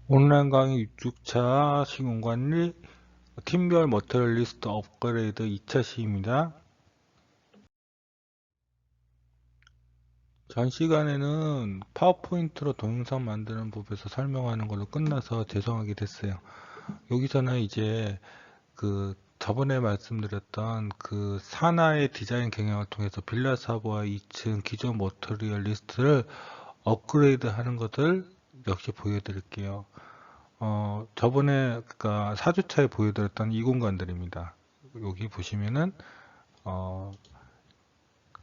온라인 강의 6차 시공관리 팀별 머티리얼 리스트 업그레이드 2차 시입니다. 전 시간에는 파워포인트로 동영상 만드는 법에서 설명하는 걸로 끝나서 죄송하게 됐어요. 여기서는 이제 저번에 말씀드렸던 그 산하의 디자인 경영을 통해서 빌라 사고와 2층 기존 머티리얼 리스트를 업그레이드 하는 것을 역시 보여드릴게요. 저번에 그니까 4주차에 보여드렸던 이 공간들입니다. 여기 보시면은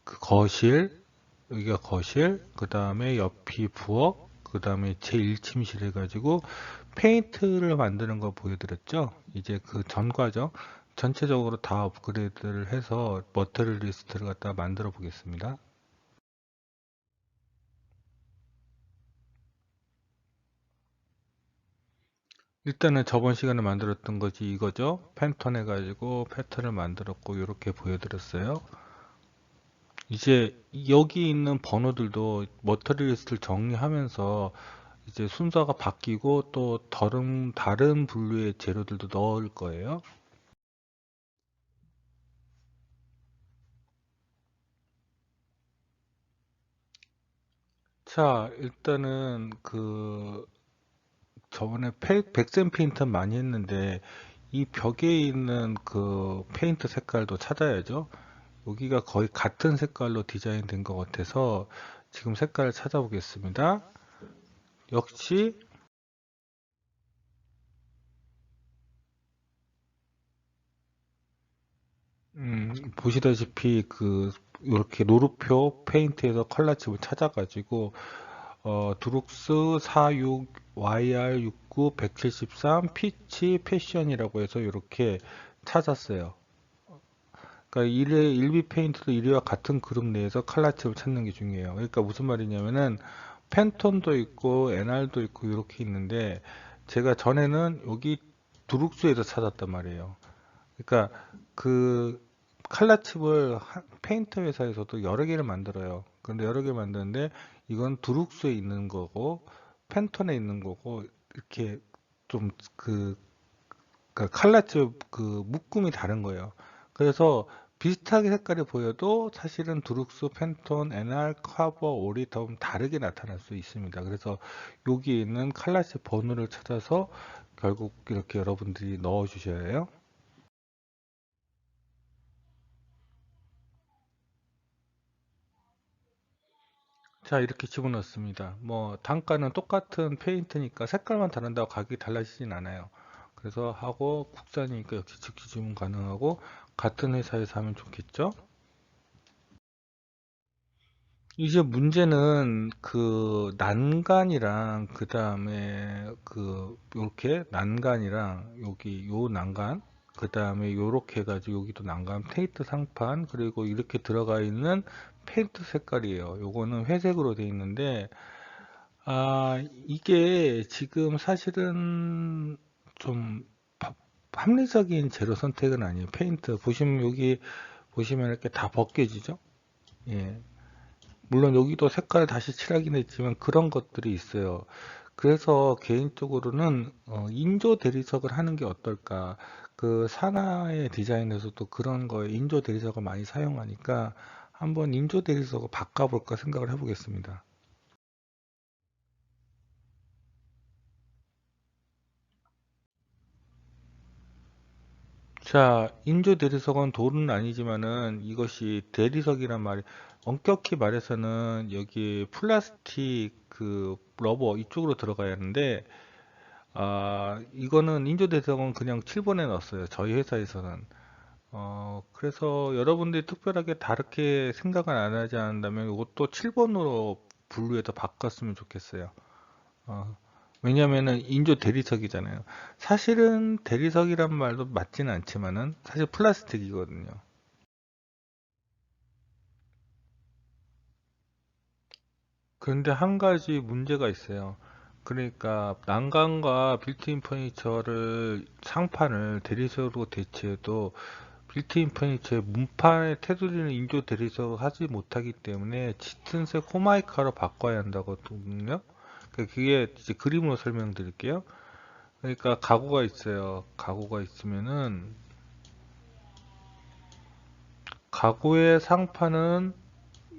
그 거실, 여기가 거실, 그 다음에 옆이 부엌, 그 다음에 제1침실 해가지고 페인트를 만드는 거 보여드렸죠. 이제 그 전 과정 전체적으로 다 업그레이드를 해서 머티리얼 리스트를 갖다 만들어 보겠습니다. 일단은 저번 시간에 만들었던 것이 이거죠. 펜턴 해가지고 패턴을 만들었고 이렇게 보여드렸어요. 이제 여기 있는 번호들도 머터리리스트를 정리하면서 이제 순서가 바뀌고 또 다른 분류의 재료들도 넣을 거예요. 자, 일단은 저번에 백센 페인트 많이 했는데 이 벽에 있는 그 페인트 색깔도 찾아야죠. 여기가 거의 같은 색깔로 디자인된 것 같아서 지금 색깔을 찾아보겠습니다. 역시 보시다시피 이렇게 노루표 페인트에서 컬러칩을 찾아가지고 드룩스 46 YR69 173 피치 패션이라고 해서 이렇게 찾았어요. 그러니까 일비 페인트도 1위와 같은 그룹 내에서 컬러칩을 찾는 게 중요해요. 그러니까 무슨 말이냐면은 팬톤도 있고 NR도 있고 이렇게 있는데 제가 전에는 여기 드룩스에서 찾았단 말이에요. 그러니까 그 칼라칩을 페인터 회사에서도 여러 개를 만들어요. 그런데 여러 개 만드는데 이건 두룩스에 있는 거고 팬톤에 있는 거고 이렇게 좀 칼라칩 묶음이 다른 거예요. 그래서 비슷하게 색깔이 보여도 사실은 두룩스, 팬톤, NR, 커버, 올이 좀 다르게 나타날 수 있습니다. 그래서 여기 있는 칼라칩 번호를 찾아서 결국 이렇게 여러분들이 넣어 주셔야 해요. 자, 이렇게 집어넣습니다. 뭐, 단가는 똑같은 페인트니까 색깔만 다른다고 가격이 달라지진 않아요. 그래서 하고, 국산이니까 역시 즉시 주문 가능하고, 같은 회사에서 하면 좋겠죠? 이제 문제는 난간이랑, 그 다음에 요렇게 난간이랑, 여기 요 난간, 그 다음에 요렇게 해가지고 여기도 난간, 테이트 상판, 그리고 이렇게 들어가 있는 페인트 색깔이에요. 요거는 회색으로 되어 있는데, 이게 지금 사실은 좀 바- 합리적인 재료 선택은 아니에요. 페인트 보시면 여기 보시면 이렇게 다 벗겨지죠? 예. 물론 여기도 색깔 다시 칠하긴 했지만 그런 것들이 있어요. 그래서 개인적으로는 인조 대리석을 하는 게 어떨까? 그 산하의 디자인에서도 그런 거에 인조 대리석을 많이 사용하니까 한번 인조 대리석을 바꿔볼까 생각을 해보겠습니다. 자, 인조 대리석은 돌은 아니지만은 이것이 대리석이란 말이 엄격히 말해서는 여기 플라스틱 러버 이쪽으로 들어가야 하는데 이거는 인조 대리석은 그냥 7번에 넣었어요. 저희 회사에서는. 그래서 여러분들이 특별하게 다르게 생각을 안 하지 않는다면 이것도 7번으로 분류해서 바꿨으면 좋겠어요. 어, 왜냐면은 인조 대리석이잖아요. 사실은 대리석이란 말도 맞지는 않지만은 사실 플라스틱이거든요. 그런데 한 가지 문제가 있어요. 그러니까 난간과 빌트인 퍼니처를 상판을 대리석으로 대체해도 빌트인 퍼니처의 문판의 테두리는 인조 대리석 하지 못하기 때문에 짙은색 호마이카로 바꿔야 한다거든요. 그게 이제 그림으로 설명드릴게요. 그러니까 가구가 있어요. 가구가 있으면은 가구의 상판은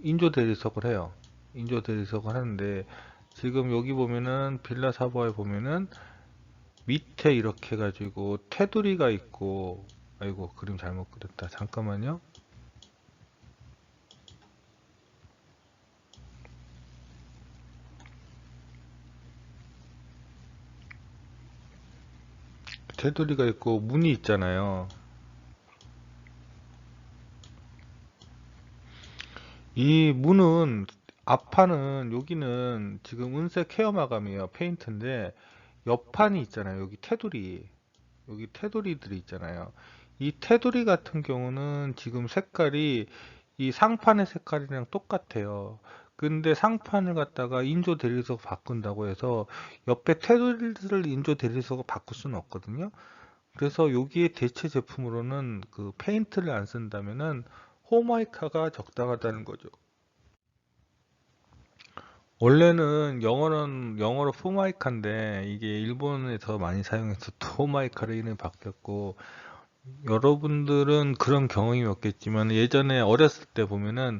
인조 대리석을 해요. 인조 대리석을 하는데 지금 여기 보면은 빌라 사보에 보면은 밑에 이렇게 해가지고 테두리가 있고, 아이고 그림 잘못 그렸다. 잠깐만요. 테두리가 있고 문이 있잖아요. 이 문은 앞판은 여기는 지금 은색 케어 마감이에요. 페인트인데 옆판이 있잖아요. 여기 테두리. 여기 테두리들이 있잖아요. 이 테두리 같은 경우는 지금 색깔이 이 상판의 색깔이랑 똑같아요. 근데 상판을 갖다가 인조 대리석 바꾼다고 해서 옆에 테두리를 인조 대리석으로 바꿀 수는 없거든요. 그래서 여기에 대체 제품으로는 그 페인트를 안 쓴다면은 호마이카가 적당하다는 거죠. 원래는 영어로 포마이카인데 이게 일본에서 많이 사용해서 토마이카로 이름이 바뀌었고, 여러분들은 그런 경험이 없겠지만 예전에 어렸을 때 보면은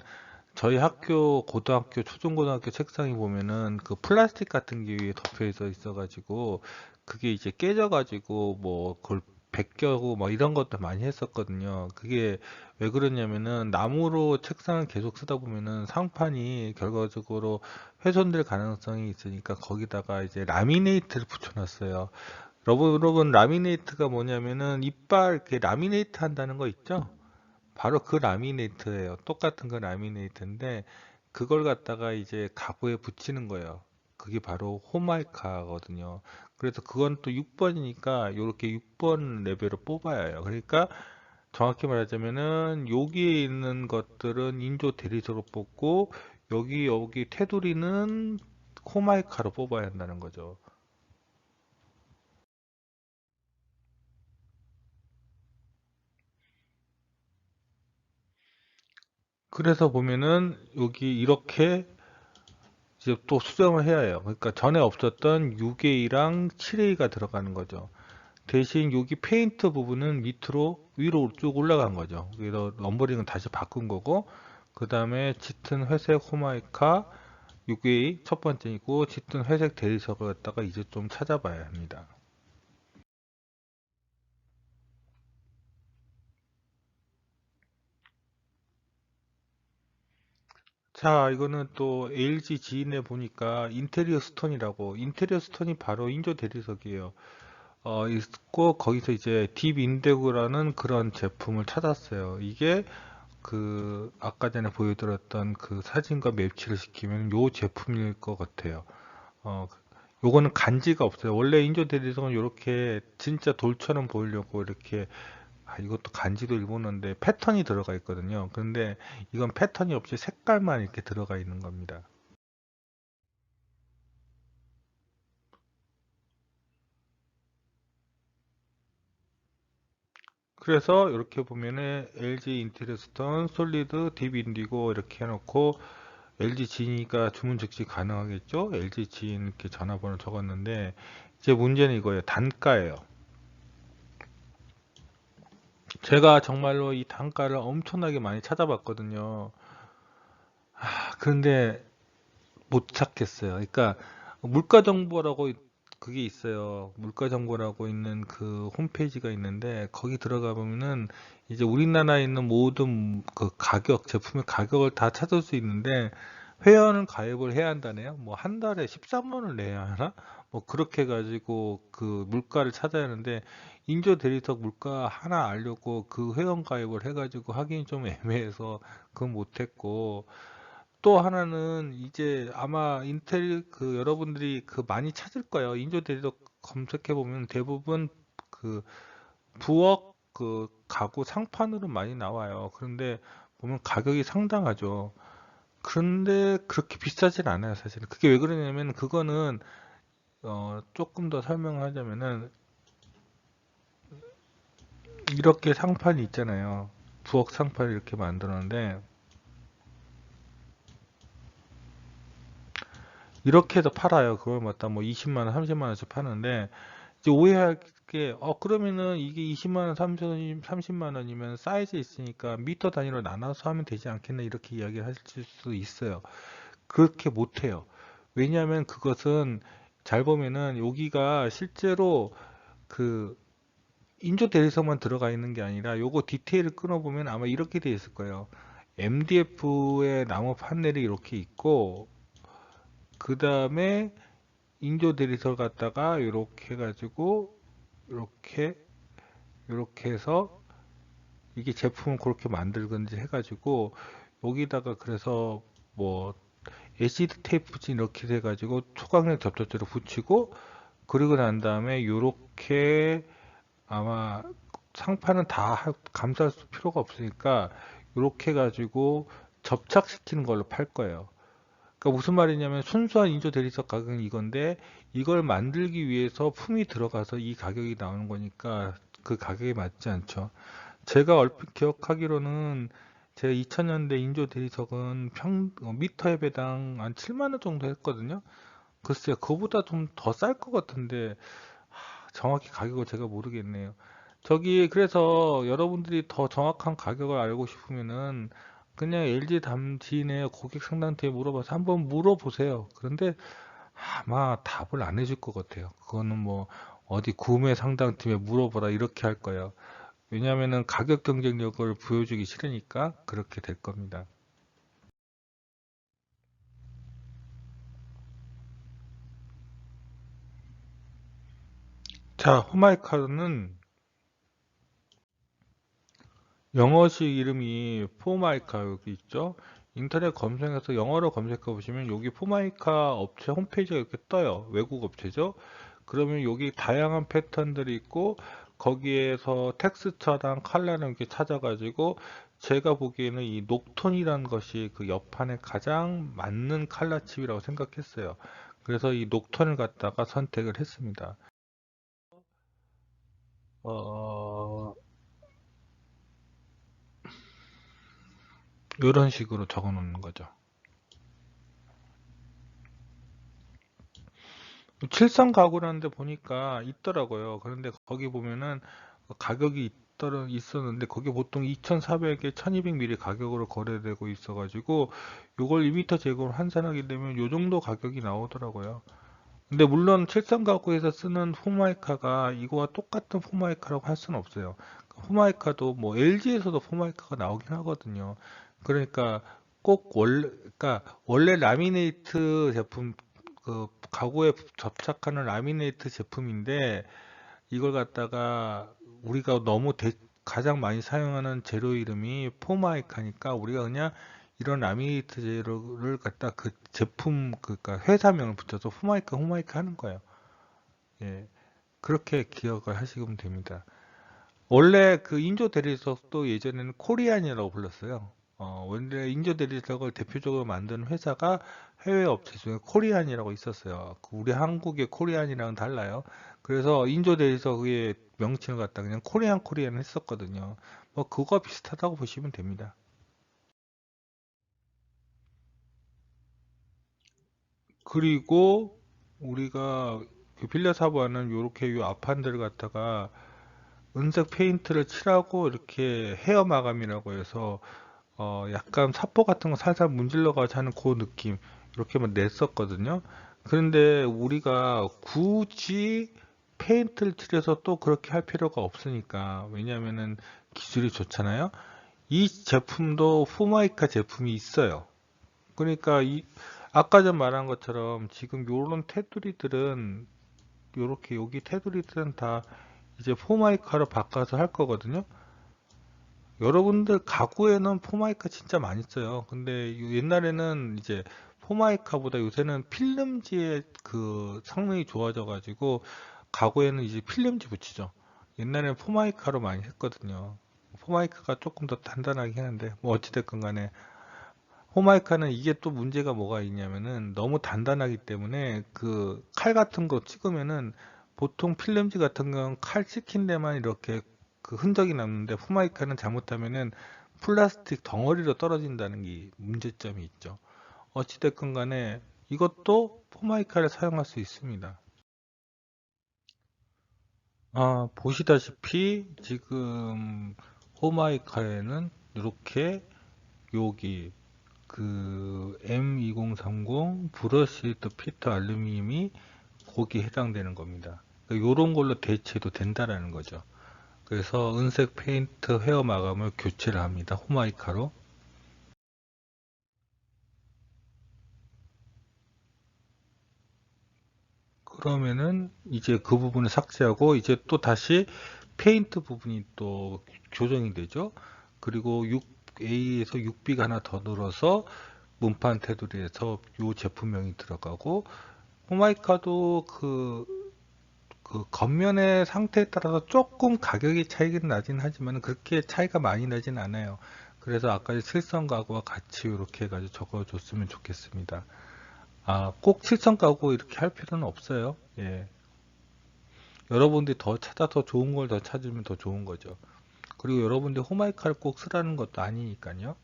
저희 학교 고등학교 초중고등학교 책상에 보면은 그 플라스틱 같은 게 위에 덮여 있어가지고 그게 이제 깨져가지고 뭐 그걸 벗겨고 뭐 이런 것도 많이 했었거든요. 그게 왜 그러냐면은 나무로 책상을 계속 쓰다 보면은 상판이 결과적으로 훼손될 가능성이 있으니까 거기다가 이제 라미네이트를 붙여놨어요. 여러분 라미네이트가 뭐냐면은 이빨 이렇게 라미네이트 한다는 거 있죠? 바로 그 라미네이트예요. 똑같은 그 라미네이트인데 그걸 갖다가 이제 가구에 붙이는 거예요. 그게 바로 호말카거든요. 그래서 그건 또 6번이니까 이렇게 6번 레벨을 뽑아야 해요. 그러니까 정확히 말하자면은 여기에 있는 것들은 인조 대리석으로 뽑고 여기 테두리는 호말카로 뽑아야 한다는 거죠. 그래서 보면은 여기 이렇게 이제 또 수정을 해야 해요. 그러니까 전에 없었던 6A랑 7A가 들어가는 거죠. 대신 여기 페인트 부분은 밑으로 위로 쭉 올라간 거죠. 그래서 넘버링은 다시 바꾼 거고, 그 다음에 짙은 회색 호마이카 6A 첫 번째이고, 짙은 회색 대리석을 갖다가 이제 좀 찾아봐야 합니다. 자, 이거는 또 LG 지인에 보니까 인테리어 스톤이라고, 인테리어 스톤이 바로 인조 대리석이에요. 있고 거기서 이제 딥인데고라는 그런 제품을 찾았어요. 이게 그 아까 전에 보여드렸던 그 사진과 매치를 시키면 요 제품일 것 같아요. 어, 요거는 간지가 없어요. 원래 인조 대리석은 이렇게 진짜 돌처럼 보이려고 이렇게, 이것도 간지도 일본어인데 패턴이 들어가 있거든요. 그런데 이건 패턴이 없이 색깔만 이렇게 들어가 있는 겁니다. 그래서 이렇게 보면은 LG 인테리어 스톤 솔리드 딥 인디고 이렇게 해놓고 LG 지니까 주문 즉시 가능하겠죠? LG 지인 이렇게 전화번호 적었는데 이제 문제는 이거예요. 단가예요. 제가 정말로 이 단가를 엄청나게 많이 찾아봤거든요. 그런데 못 찾겠어요. 그러니까 물가 정보라고 그게 있어요. 물가 정보라고 있는 그 홈페이지가 있는데 거기 들어가 보면은 이제 우리나라에 있는 모든 그 가격, 제품의 가격을 다 찾을 수 있는데 회원을 가입을 해야 한다네요. 뭐 한 달에 13만 원을 내야 하나? 뭐 그렇게 가지고 그 물가를 찾아야 하는데 인조 대리석 물가 하나 알려고 그 회원 가입을 해가지고 하긴 좀 애매해서 그건 못했고, 또 하나는 이제 아마 인텔 그 여러분들이 그 많이 찾을 거예요. 인조 대리석 검색해 보면 대부분 그 부엌 그 가구 상판으로 많이 나와요. 그런데 보면 가격이 상당하죠. 그런데 그렇게 비싸진 않아요, 사실은. 그게 왜 그러냐면 그거는 조금 더 설명하자면은 이렇게 상판이 있잖아요. 부엌 상판을 이렇게 만들었는데 이렇게 해서 팔아요. 그걸 갖다 뭐 20만 원, 30만 원씩 파는데 이제 오해할 게 그러면은 이게 20만 원, 30만 원이면 사이즈 있으니까 미터 단위로 나눠서 하면 되지 않겠나 이렇게 이야기를 하실 수 있어요. 그렇게 못 해요. 왜냐하면 그것은 잘 보면은 여기가 실제로 그 인조 대리석만 들어가 있는 게 아니라 요거 디테일을 끊어보면 아마 이렇게 돼 있을 거예요. MDF의 나무 판넬이 이렇게 있고 그 다음에 인조 대리석 갖다가 이렇게 해가지고 이렇게 해서 이게 제품을 그렇게 만들건지 해가지고 여기다가 그래서 뭐 에시드 테이프진 이렇게 돼가지고 초강력 접착제로 붙이고 그리고 난 다음에 이렇게 아마 상판은 다 감쌀 필요가 없으니까 이렇게 해가지고 접착시키는 걸로 팔 거예요. 그러니까 무슨 말이냐면 순수한 인조 대리석 가격은 이건데 이걸 만들기 위해서 품이 들어가서 이 가격이 나오는 거니까 그 가격에 맞지 않죠. 제가 얼핏 기억하기로는 제 2000년대 인조 대리석은 미터에 배당 한 7만 원 정도 했거든요. 글쎄요, 그거보다 좀 더 쌀 것 같은데 정확히 가격을 제가 모르겠네요. 저기 그래서 여러분들이 더 정확한 가격을 알고 싶으면은 그냥 LG 담지인의 고객 상담팀에 물어봐서 한번 물어보세요. 그런데 아마 답을 안 해줄 것 같아요. 그거는 뭐 어디 구매 상담팀에 물어보라 이렇게 할 거예요. 왜냐하면은 가격 경쟁력을 보여주기 싫으니까 그렇게 될 겁니다. 자, 호마이카는 영어식 이름이 포마이카 여기 있죠? 인터넷 검색해서 영어로 검색해 보시면 여기 포마이카 업체 홈페이지가 이렇게 떠요. 외국 업체죠? 그러면 여기 다양한 패턴들이 있고 거기에서 텍스처랑 컬러를 이렇게 찾아가지고 제가 보기에는 이 녹톤이라는 것이 그 옆판에 가장 맞는 컬러 칩이라고 생각했어요. 그래서 이 녹톤을 갖다가 선택을 했습니다. 어, 이런 식으로 적어 놓는 거죠. 칠성 가구라는 데 보니까 있더라고요. 그런데 거기 보면은 가격이 있었는데 거기 보통 2,400에 1200mm 가격으로 거래되고 있어가지고 요걸 2m 제곱으로 환산하게 되면 요 정도 가격이 나오더라고요. 근데 물론 칠성 가구에서 쓰는 포마이카가 이거와 똑같은 포마이카라고 할 수는 없어요. 포마이카도 뭐 LG에서도 포마이카가 나오긴 하거든요. 그러니까 꼭 그러니까 원래 라미네이트 제품 그 가구에 접착하는 라미네이트 제품인데 이걸 갖다가 우리가 가장 많이 사용하는 재료 이름이 포마이카니까 우리가 그냥 이런 라미네이트 재료를 갖다 그 제품 그러니까 회사명을 붙여서 포마이카 하는 거예요. 예. 그렇게 기억을 하시면 됩니다. 원래 그 인조 대리석도 예전에는 코리안이라고 불렀어요. 원래 인조 대리석을 대표적으로 만든 회사가 해외 업체 중에 코리안이라고 있었어요. 우리 한국의 코리안이랑은 달라요. 그래서 인조 대리석의 명칭을 갖다 그냥 코리안 했었거든요. 뭐 그거 비슷하다고 보시면 됩니다. 그리고 우리가 그 빌려 사보아는 요렇게 요 앞판들을 갖다가 은색 페인트를 칠하고 이렇게 헤어 마감이라고 해서 약간 사포 같은 거 살살 문질러 가지고 하는 그 느낌 이렇게만 냈었거든요. 그런데 우리가 굳이 페인트를 칠해서 또 그렇게 할 필요가 없으니까 왜냐면은 기술이 좋잖아요. 이 제품도 포마이카 제품이 있어요. 그러니까 아까 전 말한 것처럼 지금 요런 테두리들은 요렇게 여기 테두리들은 다 이제 포마이카로 바꿔서 할 거거든요. 여러분들 가구에는 포마이카 진짜 많이 써요. 근데 옛날에는 이제 포마이카보다 요새는 필름지의 그 성능이 좋아져 가지고 가구에는 이제 필름지 붙이죠. 옛날에는 포마이카로 많이 했거든요. 포마이카가 조금 더 단단하긴 한데 뭐 어찌됐건 간에 포마이카는 이게 또 문제가 뭐가 있냐면은 너무 단단하기 때문에 그 칼 같은 거 찍으면은 보통 필름지 같은 경우는 칼 찍힌 데만 이렇게 그 흔적이 남는데 포마이카는 잘못하면은 플라스틱 덩어리로 떨어진다는 게 문제점이 있죠. 어찌됐건 간에 이것도 포마이카를 사용할 수 있습니다. 보시다시피 지금 포마이카에는 이렇게 여기 그 M2030 브러시드 피트 알루미늄이 거기에 해당되는 겁니다. 이런 걸로 대체도 된다라는 거죠. 그래서 은색 페인트 헤어 마감을 교체를 합니다. 호마이카로. 그러면은 이제 그 부분을 삭제하고 이제 또 다시 페인트 부분이 또 교정이 되죠. 그리고 6A에서 6B가 하나 더 늘어서 문판 테두리에서 이 제품명이 들어가고 호마이카도 그 겉면의 상태에 따라서 조금 가격이 차이는 나긴 하지만 그렇게 차이가 많이 나진 않아요. 그래서 아까 칠성 가구와 같이 이렇게 해가지고 적어줬으면 좋겠습니다. 꼭 칠성 가구 이렇게 할 필요는 없어요. 예. 여러분들이 더 찾아서 좋은 걸 더 찾으면 더 좋은 거죠. 그리고 여러분들이 호마이카를 꼭 쓰라는 것도 아니니까요.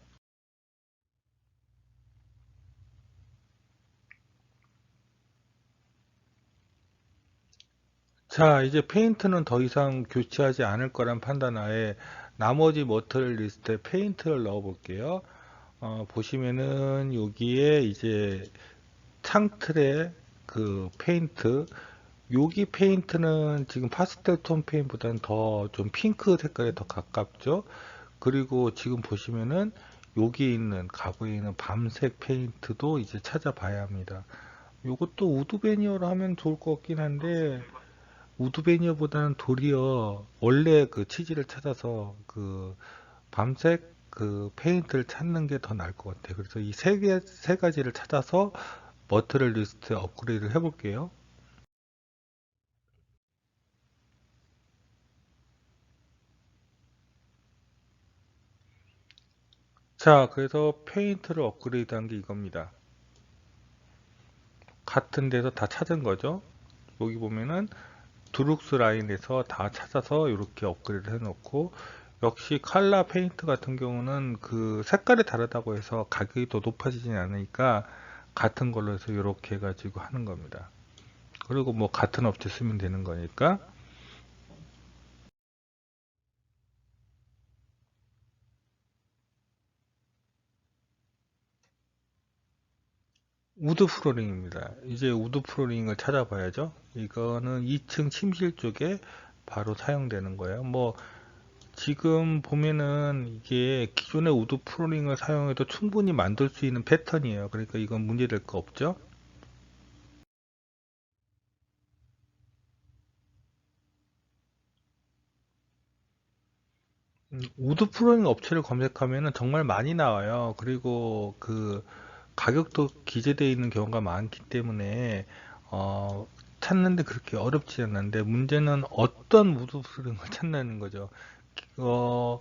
자, 이제 페인트는 더 이상 교체하지 않을 거란 판단하에 나머지 머터리얼 리스트에 페인트를 넣어 볼게요. 보시면은 여기에 이제 창틀에 그 페인트, 여기 페인트는 지금 파스텔 톤 페인트보다는 더 좀 핑크 색깔에 더 가깝죠. 그리고 지금 보시면은 여기 있는 가구에 있는 밤색 페인트도 이제 찾아봐야 합니다. 이것도 우드 베니어로 하면 좋을 것 같긴 한데 우드 베니어보다는 도리어 원래 그 치지를 찾아서 그 밤색 그 페인트를 찾는 게 더 나을 것 같아요. 그래서 이 세 가지를 찾아서 머트럴 리스트 업그레이드를 해볼게요. 자, 그래서 페인트를 업그레이드 한 게 이겁니다. 같은 데서 다 찾은 거죠. 여기 보면은 드룩스 라인에서 다 찾아서 이렇게 업그레이드 해놓고 역시 칼라 페인트 같은 경우는 그 색깔이 다르다고 해서 가격이 더 높아지진 않으니까 같은 걸로 해서 이렇게 해가지고 하는 겁니다. 그리고 뭐 같은 업체 쓰면 되는 거니까 우드 프로링입니다. 이제 우드 프로링을 찾아봐야죠. 이거는 2층 침실 쪽에 바로 사용되는 거예요. 뭐 지금 보면은 이게 기존의 우드 프로링을 사용해도 충분히 만들 수 있는 패턴이에요. 그러니까 이건 문제될 거 없죠. 우드 프로링 업체를 검색하면은 정말 많이 나와요. 그리고 그 가격도 기재되어 있는 경우가 많기 때문에 어, 찾는데 그렇게 어렵지 않는데 문제는 어떤 우드 프로링을 찾는 거죠. 어,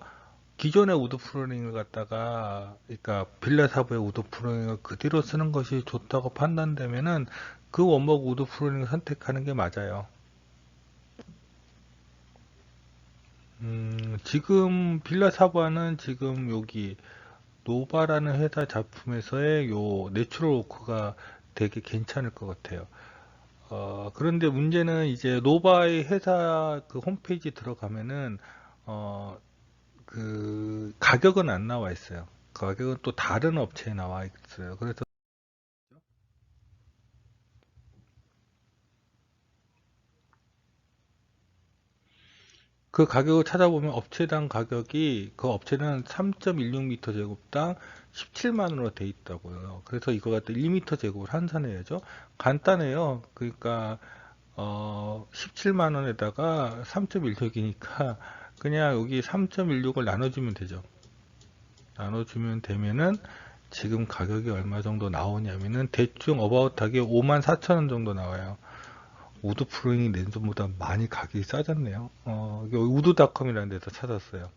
기존의 우드 프로링을 갖다가 그러니까 빌라사부의 우드 프로링을 그대로 쓰는 것이 좋다고 판단되면은 그 원목 우드 프로링을 선택하는 게 맞아요. 지금 빌라사부는 지금 여기 노바라는 회사 작품에서의 요 내추럴 워크가 되게 괜찮을 것 같아요. 그런데 문제는 이제 노바의 회사 그 홈페이지 들어가면은 어, 그 가격은 안 나와 있어요. 가격은 또 다른 업체에 나와 있어요. 그래서 그 가격을 찾아보면 업체당 가격이 그 업체는 3.16m 제곱당 17만 원으로 돼 있다고요. 그래서 이거 갖다 1m 제곱을 환산해야죠. 간단해요. 그러니까 17만 원에다가 3.16이니까 그냥 여기 3.16을 나눠주면 되죠. 나눠주면 되면은 지금 가격이 얼마 정도 나오냐면은 대충 어바웃하게 5만 4천 원 정도 나와요. 우드 프로잉이 랜선보다 많이 가격이 싸졌네요. 이거 우드닷컴이라는 데서 찾았어요.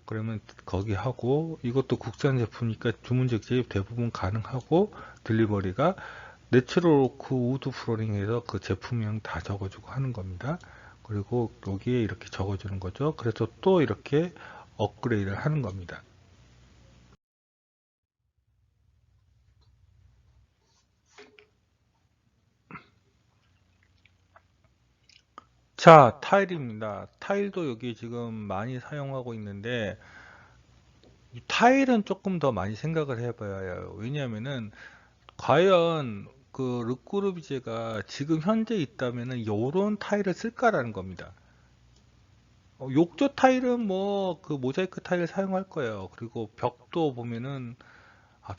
그러면 거기 하고 이것도 국산 제품이니까 주문 적재입 대부분 가능하고 딜리버리가 내추럴오크 우드 프로링에서 그 제품명 다 적어주고 하는 겁니다. 그리고 여기에 이렇게 적어주는 거죠. 그래서 또 이렇게 업그레이드를 하는 겁니다. 자, 타일입니다. 타일도 여기 지금 많이 사용하고 있는데, 이 타일은 조금 더 많이 생각을 해봐야 해요. 왜냐하면은, 과연 그 르꼬르비제가 지금 현재 있다면은 요런 타일을 쓸까라는 겁니다. 욕조 타일은 뭐 그 모자이크 타일 사용할 거예요. 그리고 벽도 보면은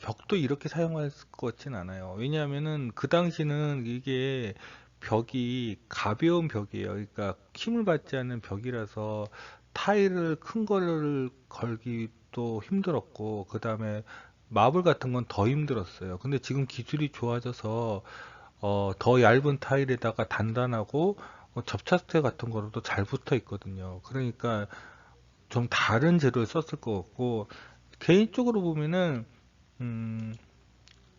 벽도 이렇게 사용할 것 같진 않아요. 왜냐하면은 그 당시는 이게 벽이 가벼운 벽이에요. 그러니까 힘을 받지 않는 벽이라서 타일을 큰 거를 걸기도 힘들었고, 그 다음에 마블 같은 건 더 힘들었어요. 근데 지금 기술이 좋아져서 더 얇은 타일에다가 단단하고 접착제 같은 거로도 잘 붙어 있거든요. 그러니까 좀 다른 재료를 썼을 것 같고, 개인적으로 보면은 음,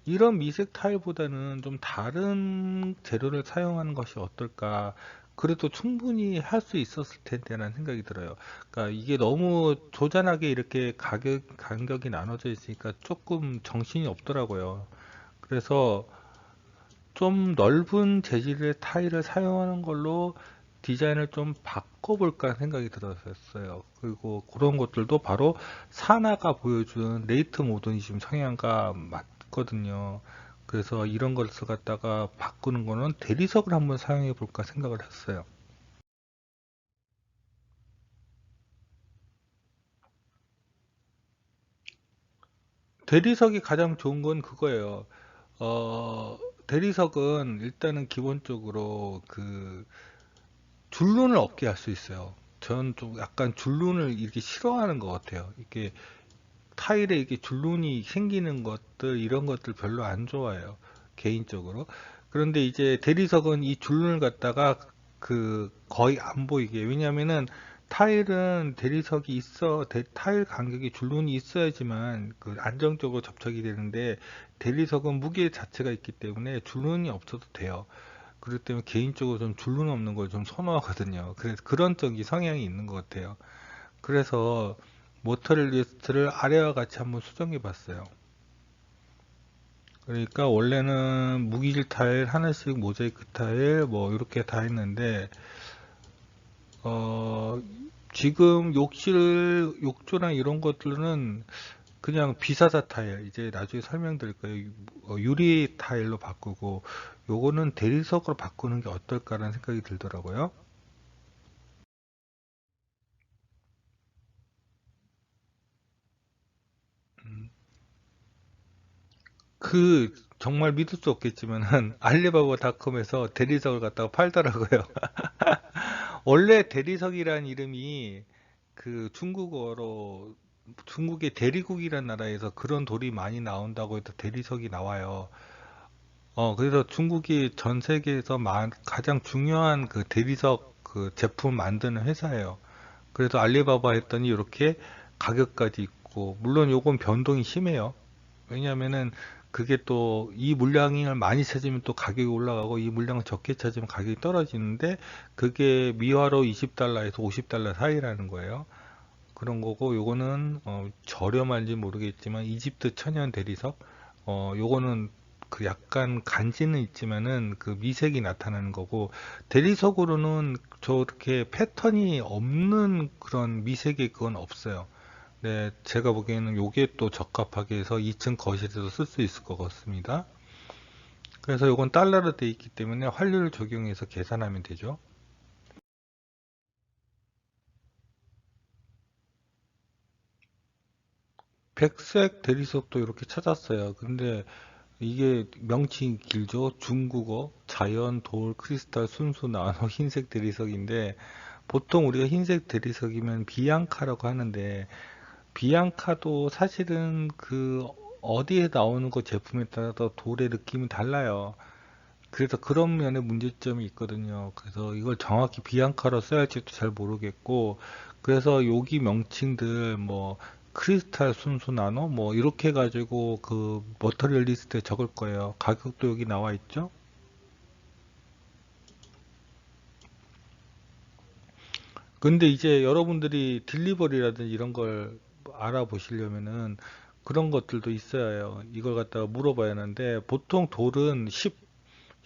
이런 미색 타일보다는 좀 다른 재료를 사용하는 것이 어떨까. 그래도 충분히 할 수 있었을 텐데라는 생각이 들어요. 그러니까 이게 너무 조잔하게 이렇게 간격이 나눠져 있으니까 조금 정신이 없더라고요. 그래서 좀 넓은 재질의 타일을 사용하는 걸로 디자인을 좀 바꿔볼까 생각이 들었었어요. 그리고 그런 것들도 바로 사나가 보여준 레이트 모더니즘 성향과 맞거든요. 그래서 이런 것을 갖다가 바꾸는 거는 대리석을 한번 사용해 볼까 생각을 했어요. 대리석이 가장 좋은 건 그거예요. 어, 대리석은 일단은 기본적으로 그 줄눈을 없게 할 수 있어요. 저는 좀 약간 줄눈을 이렇게 싫어하는 것 같아요. 이게 타일에 이게 줄눈이 생기는 것들, 이런 것들 별로 안 좋아해요. 개인적으로. 그런데 이제 대리석은 이 줄눈을 갖다가 그 거의 안 보이게. 왜냐면은 타일은 대리석이 타일 간격이 줄눈이 있어야지만 그 안정적으로 접착이 되는데, 대리석은 무게 자체가 있기 때문에 줄눈이 없어도 돼요. 그렇기 때문에 개인적으로 좀 줄눈 없는 걸 좀 선호하거든요. 그래서 그런 쪽이 성향이 있는 것 같아요. 그래서 모터리 리스트를 아래와 같이 한번 수정해 봤어요. 그러니까 원래는 무기질 타일 하나씩, 모자이크 타일 뭐 이렇게 다 했는데, 어 지금 욕조랑 이런 것들은 그냥 비사사 타일, 이제 나중에 설명드릴 거예요. 유리 타일로 바꾸고, 요거는 대리석으로 바꾸는 게 어떨까라는 생각이 들더라고요. 정말 믿을 수 없겠지만은 알리바바닷컴에서 대리석을 갖다가 팔더라고요. 원래 대리석이란 이름이 그 중국어로, 중국의 대리국이란 나라에서 그런 돌이 많이 나온다고 해서 대리석이 나와요. 그래서 중국이 전 세계에서 가장 중요한 그 대리석 그 제품 만드는 회사예요. 그래서 알리바바 했더니 이렇게 가격까지 있고, 물론 요건 변동이 심해요. 왜냐면은 그게 또 이 물량을 많이 찾으면 또 가격이 올라가고, 이 물량을 적게 찾으면 가격이 떨어지는데, 그게 미화로 20달러에서 50달러 사이라는 거예요. 그런 거고, 요거는 저렴한지 모르겠지만 이집트 천연 대리석, 요거는 그 약간 간지는 있지만은 그 미색이 나타나는 거고, 대리석으로는 저렇게 패턴이 없는 그런 미색이 그건 없어요. 네, 제가 보기에는 요게 또 적합하게 해서 2층 거실에서 쓸 수 있을 것 같습니다. 그래서 요건 달러로 돼 있기 때문에 환율을 적용해서 계산하면 되죠. 백색 대리석도 이렇게 찾았어요. 근데 이게 명칭이 길죠. 중국어, 자연, 돌, 크리스탈, 순수, 나노, 흰색 대리석인데, 보통 우리가 흰색 대리석이면 비앙카라고 하는데, 비앙카도 사실은 그 어디에 나오는 그 제품에 따라서 돌의 느낌이 달라요. 그래서 그런 면에 문제점이 있거든요. 그래서 이걸 정확히 비앙카로 써야 할지도 잘 모르겠고, 그래서 여기 명칭들 뭐 크리스탈 순수 나노 뭐 이렇게 해가지고 그 머터리얼 리스트에 적을 거예요. 가격도 여기 나와 있죠. 근데 이제 여러분들이 딜리버리라든지 이런 걸 알아보시려면은 그런 것들도 있어야 해요. 이걸 갖다가 물어봐야 하는데, 보통 돌은 10,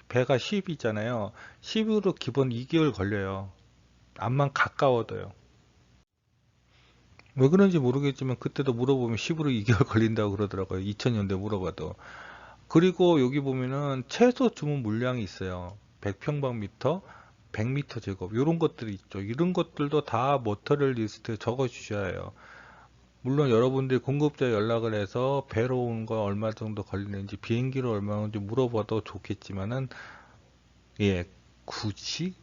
배가 10이잖아요. 10으로 기본 2개월 걸려요. 암만 가까워도요. 왜 그런지 모르겠지만 그때도 물어보면 10으로 2개월 걸린다고 그러더라고요. 2000년대 물어봐도. 그리고 여기 보면은 최소 주문 물량이 있어요. 100평방미터, 100m 제곱 이런 것들이 있죠. 이런 것들도 다 머터리얼 리스트에 적어 주셔야 해요. 물론 여러분들이 공급자에 연락을 해서 배로 오는 거 얼마 정도 걸리는지 비행기로 얼마 정도 물어봐도 좋겠지만은 예, 굳이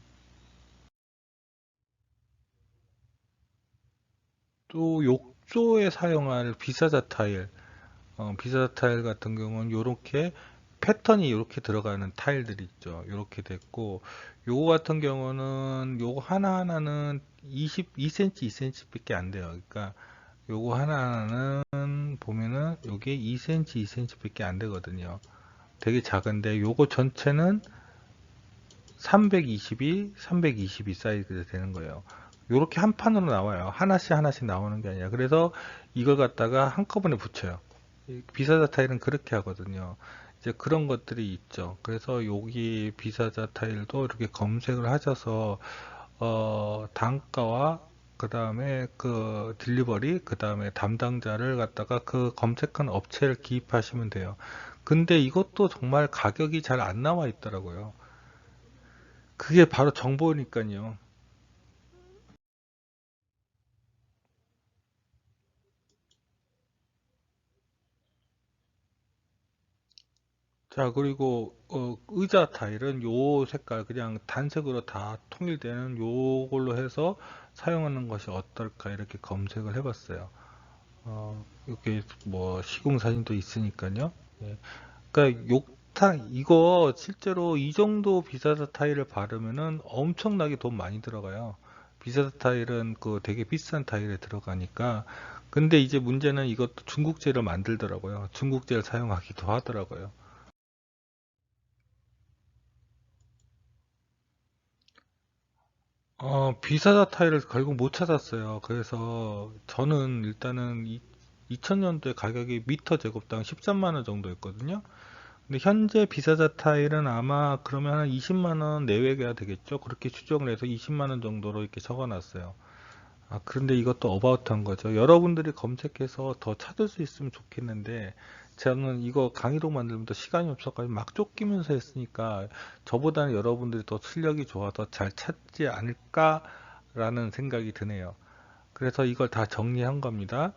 또 욕조에 사용할 비사자 타일, 비사자 타일 같은 경우는 요렇게 패턴이 이렇게 들어가는 타일들이 있죠. 이렇게 됐고, 요거 같은 경우는 요거 하나하나는 22cm, 2cm 밖에 안 돼요. 그러니까 요거 하나하나는 보면은 요게 2cm, 2cm 밖에 안 되거든요. 되게 작은데 요거 전체는 322, 322 사이즈가 되는 거예요. 요렇게 한 판으로 나와요. 하나씩 하나씩 나오는 게 아니라. 그래서 이걸 갖다가 한꺼번에 붙여요. 비사자 타일은 그렇게 하거든요. 이제 그런 것들이 있죠. 그래서 여기 비사자 타일도 이렇게 검색을 하셔서 단가와 그 다음에 그 딜리버리, 그 다음에 담당자를 갖다가 그 검색한 업체를 기입하시면 돼요. 근데 이것도 정말 가격이 잘 안 나와 있더라고요. 그게 바로 정보니까요. 자, 그리고 의자 타일은 요 색깔 그냥 단색으로 다 통일되는 요걸로 해서 사용하는 것이 어떨까 이렇게 검색을 해봤어요. 이렇게 뭐 시공 사진도 있으니까요. 예. 그러니까 이거 실제로 이 정도 비싸다 타일을 바르면은 엄청나게 돈 많이 들어가요. 비싸다 타일은 그 되게 비싼 타일에 들어가니까. 근데 이제 문제는 이것도 중국제를 만들더라고요. 중국제를 사용하기도 하더라고요. 비싸다 타일을 결국 못 찾았어요. 그래서 저는 일단은 2000년대 가격이 미터 제곱당 13만 원 정도였거든요. 근데 현재 비싸자 타일은 아마 그러면 한 20만 원 내외가 되겠죠. 그렇게 추정을 해서 20만 원 정도로 이렇게 적어놨어요. 그런데 이것도 어바웃한 거죠. 여러분들이 검색해서 더 찾을 수 있으면 좋겠는데, 저는 이거 강의록 만들면서 시간이 없어가지고 막 쫓기면서 했으니까, 저보다는 여러분들이 더 실력이 좋아서 잘 찾지 않을까라는 생각이 드네요. 그래서 이걸 다 정리한 겁니다.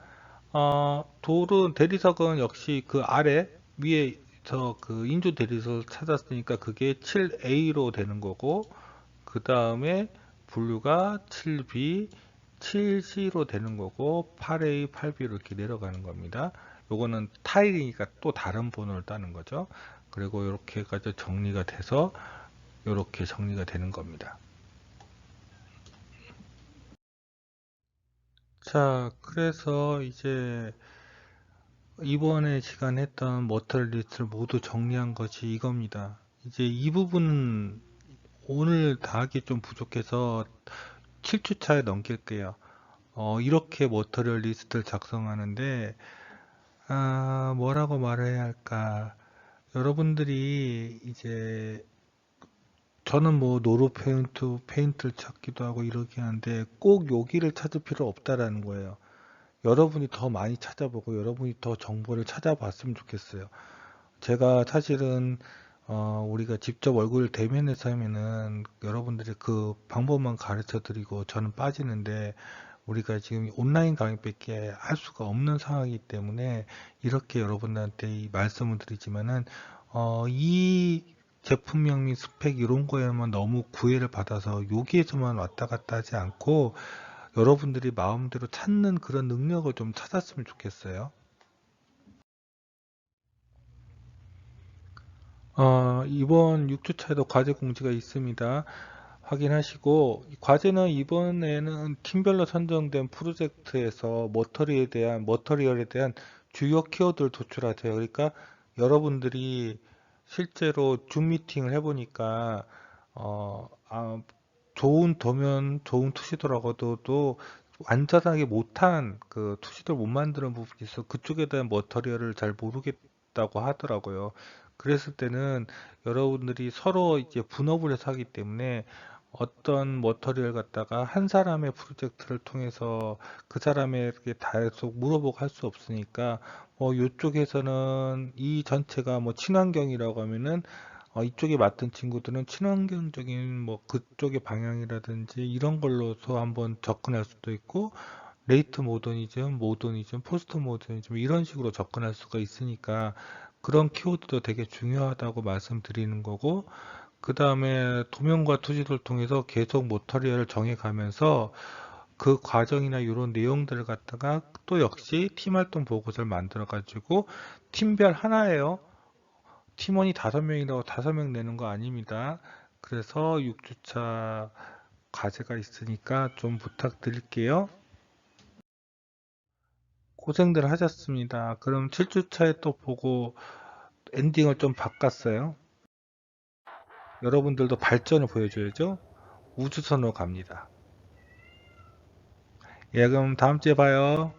대리석은 역시 그 아래, 위에서 그 인조 대리석을 찾았으니까 그게 7A로 되는 거고, 그 다음에 분류가 7B, 7C로 되는 거고 8A, 8B로 이렇게 내려가는 겁니다. 요거는 타일이니까 또 다른 번호를 따는 거죠. 그리고 이렇게 해가지고 정리가 돼서 이렇게 정리가 되는 겁니다. 자, 그래서 이제 이번에 시간 했던 머털 리스트를 모두 정리한 것이 이겁니다. 이제 이 부분은 오늘 다 하기 좀 부족해서 7주차에 넘길게요. 이렇게 머터리얼 리스트를 작성하는데, 뭐라고 말해야 할까? 여러분들이 이제, 저는 뭐, 노루 페인트를 찾기도 하고 이러긴 한데, 꼭 여기를 찾을 필요 없다라는 거예요. 여러분이 더 많이 찾아보고, 여러분이 더 정보를 찾아봤으면 좋겠어요. 제가 사실은, 우리가 직접 얼굴을 대면해서 하면은, 여러분들이 그 방법만 가르쳐 드리고, 저는 빠지는데, 우리가 지금 온라인 강의밖에 할 수가 없는 상황이기 때문에 이렇게 여러분들한테 이 말씀을 드리지만은 이 제품명 및 스펙 이런 거에만 너무 구애를 받아서 여기에서만 왔다 갔다 하지 않고 여러분들이 마음대로 찾는 그런 능력을 좀 찾았으면 좋겠어요. 이번 6주차에도 과제 공지가 있습니다. 확인하시고 과제는 이번에는 팀별로 선정된 프로젝트에서 머터리얼에 대한 주요 키워드를 도출하세요. 그러니까 여러분들이 실제로 줌 미팅을 해보니까 어, 아, 좋은 도면, 좋은 투시더라고도 또 완전하게 못한 그 투시들 못 만드는 부분이 있어 그쪽에 대한 머터리얼을 잘 모르겠다고 하더라고요. 그랬을 때는 여러분들이 서로 이제 분업을 해서 하기 때문에 어떤 머터리얼 갖다가 한 사람의 프로젝트를 통해서 그 사람에게 다 계속 물어보고 할 수 없으니까 이쪽에서는 이 전체가 뭐 친환경이라고 하면은 이쪽에 맡은 친구들은 친환경적인 뭐 그쪽의 방향이라든지 이런 걸로서 한번 접근할 수도 있고 레이트 모더니즘, 포스트 모더니즘 이런 식으로 접근할 수가 있으니까 그런 키워드도 되게 중요하다고 말씀드리는 거고 그 다음에 도면과 투지를 통해서 계속 모터리얼을 정해가면서 그 과정이나 이런 내용들을 갖다가 또 역시 팀 활동 보고서를 만들어 가지고 팀별 하나예요. 팀원이 5명이라고 5명 내는 거 아닙니다. 그래서 6주차 과제가 있으니까 좀 부탁드릴게요. 고생들 하셨습니다. 그럼 7주차에 또 보고 엔딩을 좀 바꿨어요. 여러분들도 발전을 보여줘야죠. 우주선으로 갑니다. 예, 그럼 다음 주에 봐요.